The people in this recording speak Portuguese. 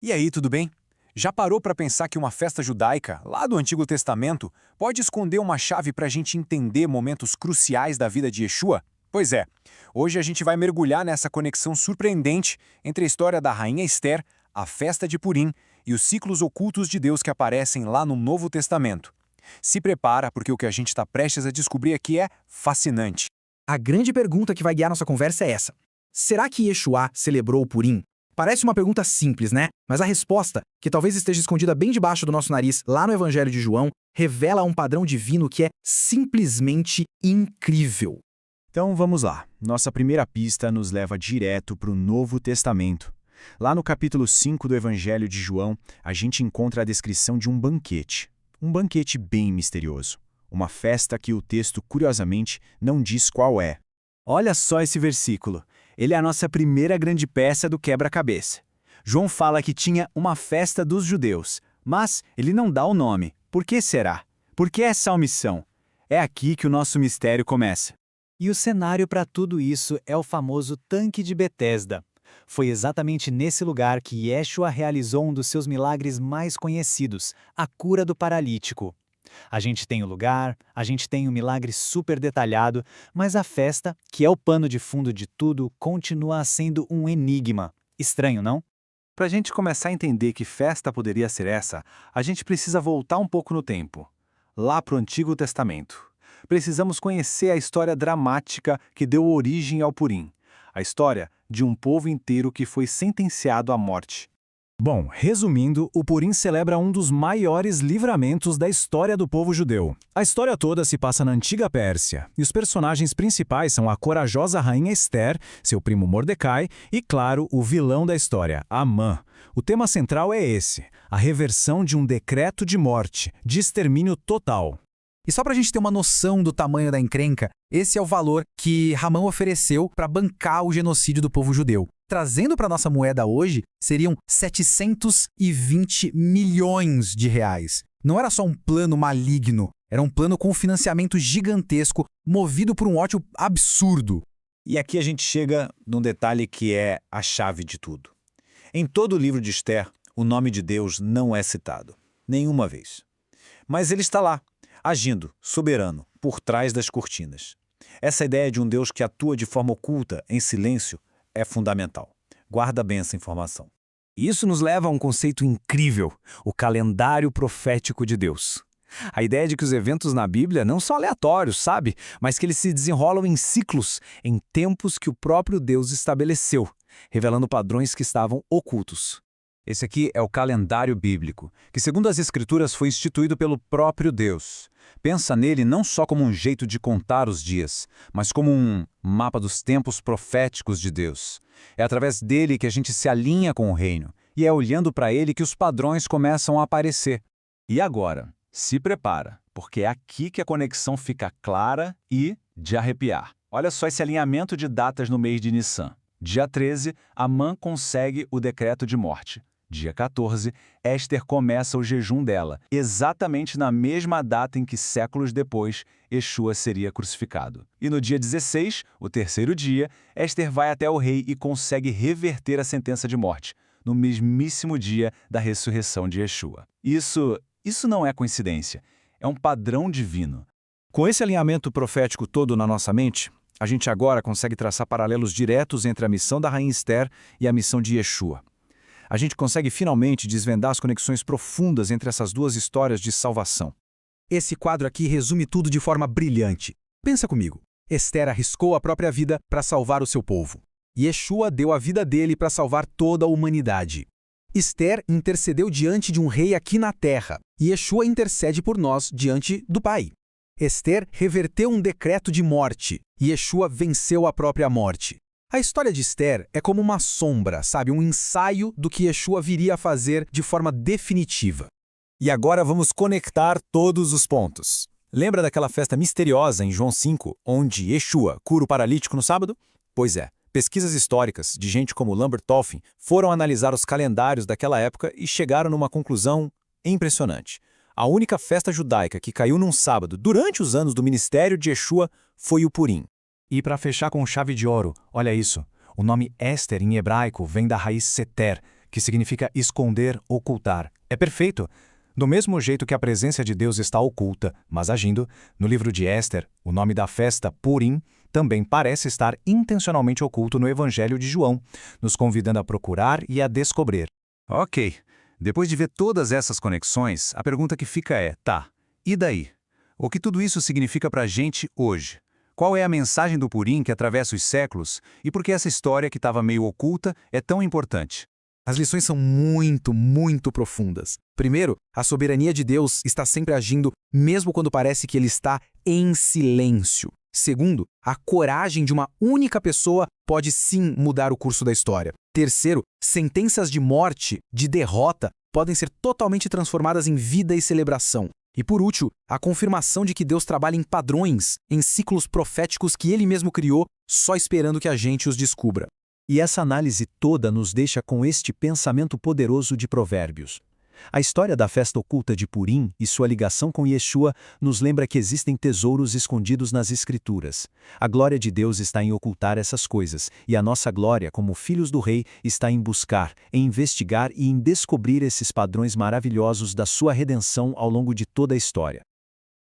E aí, tudo bem? Já parou para pensar que uma festa judaica, lá do Antigo Testamento, pode esconder uma chave para a gente entender momentos cruciais da vida de Yeshua? Pois é, hoje a gente vai mergulhar nessa conexão surpreendente entre a história da rainha Esther, a festa de Purim e os ciclos ocultos de Deus que aparecem lá no Novo Testamento. Se prepara, porque o que a gente está prestes a descobrir aqui é fascinante. A grande pergunta que vai guiar nossa conversa é essa. Será que Yeshua celebrou o Purim? Parece uma pergunta simples, né? Mas a resposta, que talvez esteja escondida bem debaixo do nosso nariz, lá no Evangelho de João, revela um padrão divino que é simplesmente incrível. Então vamos lá. Nossa primeira pista nos leva direto para o Novo Testamento. Lá no capítulo 5 do Evangelho de João, a gente encontra a descrição de um banquete. Um banquete bem misterioso. Uma festa que o texto, curiosamente, não diz qual é. Olha só esse versículo. Ele é a nossa primeira grande peça do quebra-cabeça. João fala que tinha uma festa dos judeus, mas ele não dá o nome. Por que será? Por que essa omissão? É aqui que o nosso mistério começa. E o cenário para tudo isso é o famoso Tanque de Betesda. Foi exatamente nesse lugar que Yeshua realizou um dos seus milagres mais conhecidos, a cura do paralítico. A gente tem o lugar, a gente tem um milagre super detalhado, mas a festa, que é o pano de fundo de tudo, continua sendo um enigma. Estranho, não? Para a gente começar a entender que festa poderia ser essa, a gente precisa voltar um pouco no tempo, lá para o Antigo Testamento. Precisamos conhecer a história dramática que deu origem ao Purim, a história de um povo inteiro que foi sentenciado à morte. Bom, resumindo, o Purim celebra um dos maiores livramentos da história do povo judeu. A história toda se passa na antiga Pérsia, e os personagens principais são a corajosa rainha Esther, seu primo Mordecai e, claro, o vilão da história, Amã. O tema central é esse, a reversão de um decreto de morte, de extermínio total. E só para a gente ter uma noção do tamanho da encrenca, esse é o valor que Ramã ofereceu para bancar o genocídio do povo judeu. Trazendo para nossa moeda hoje, seriam 720 milhões de reais. Não era só um plano maligno, era um plano com financiamento gigantesco, movido por um ódio absurdo. E aqui a gente chega num detalhe que é a chave de tudo. Em todo o livro de Esther, o nome de Deus não é citado, nenhuma vez. Mas ele está lá, agindo, soberano, por trás das cortinas. Essa ideia de um Deus que atua de forma oculta, em silêncio, é fundamental. Guarda bem essa informação. Isso nos leva a um conceito incrível, o calendário profético de Deus. A ideia de que os eventos na Bíblia não são aleatórios, sabe? Mas que eles se desenrolam em ciclos, em tempos que o próprio Deus estabeleceu, revelando padrões que estavam ocultos. Esse aqui é o calendário bíblico, que segundo as Escrituras foi instituído pelo próprio Deus. Pensa nele não só como um jeito de contar os dias, mas como um mapa dos tempos proféticos de Deus. É através dele que a gente se alinha com o reino, e é olhando para ele que os padrões começam a aparecer. E agora, se prepara, porque é aqui que a conexão fica clara e de arrepiar. Olha só esse alinhamento de datas no mês de Nissan. Dia 13, Amã consegue o decreto de morte. Dia 14, Esther começa o jejum dela, exatamente na mesma data em que séculos depois Yeshua seria crucificado. E no dia 16, o terceiro dia, Esther vai até o rei e consegue reverter a sentença de morte, no mesmíssimo dia da ressurreição de Yeshua. Isso não é coincidência, é um padrão divino. Com esse alinhamento profético todo na nossa mente, a gente agora consegue traçar paralelos diretos entre a missão da rainha Esther e a missão de Yeshua. A gente consegue finalmente desvendar as conexões profundas entre essas duas histórias de salvação. Esse quadro aqui resume tudo de forma brilhante. Pensa comigo. Esther arriscou a própria vida para salvar o seu povo. Yeshua deu a vida dele para salvar toda a humanidade. Esther intercedeu diante de um rei aqui na terra. E Yeshua intercede por nós diante do Pai. Esther reverteu um decreto de morte. E Yeshua venceu a própria morte. A história de Esther é como uma sombra, sabe? Um ensaio do que Yeshua viria a fazer de forma definitiva. E agora vamos conectar todos os pontos. Lembra daquela festa misteriosa em João 5, onde Yeshua cura o paralítico no sábado? Pois é, pesquisas históricas de gente como Lambert Toffin foram analisar os calendários daquela época e chegaram numa conclusão impressionante. A única festa judaica que caiu num sábado durante os anos do ministério de Yeshua foi o Purim. E para fechar com chave de ouro, olha isso. O nome Esther em hebraico vem da raiz seter, que significa esconder, ocultar. É perfeito. Do mesmo jeito que a presença de Deus está oculta, mas agindo, no livro de Éster, o nome da festa, Purim, também parece estar intencionalmente oculto no Evangelho de João, nos convidando a procurar e a descobrir. Ok. Depois de ver todas essas conexões, a pergunta que fica é, tá, e daí? O que tudo isso significa pra gente hoje? Qual é a mensagem do Purim que atravessa os séculos e por que essa história que estava meio oculta é tão importante? As lições são muito profundas. Primeiro, a soberania de Deus está sempre agindo, mesmo quando parece que ele está em silêncio. Segundo, a coragem de uma única pessoa pode sim mudar o curso da história. Terceiro, sentenças de morte, de derrota, podem ser totalmente transformadas em vida e celebração. E por último, a confirmação de que Deus trabalha em padrões, em ciclos proféticos que ele mesmo criou, só esperando que a gente os descubra. E essa análise toda nos deixa com este pensamento poderoso de Provérbios. A história da festa oculta de Purim e sua ligação com Yeshua nos lembra que existem tesouros escondidos nas Escrituras. A glória de Deus está em ocultar essas coisas, e a nossa glória, como filhos do Rei, está em buscar, em investigar e em descobrir esses padrões maravilhosos da sua redenção ao longo de toda a história.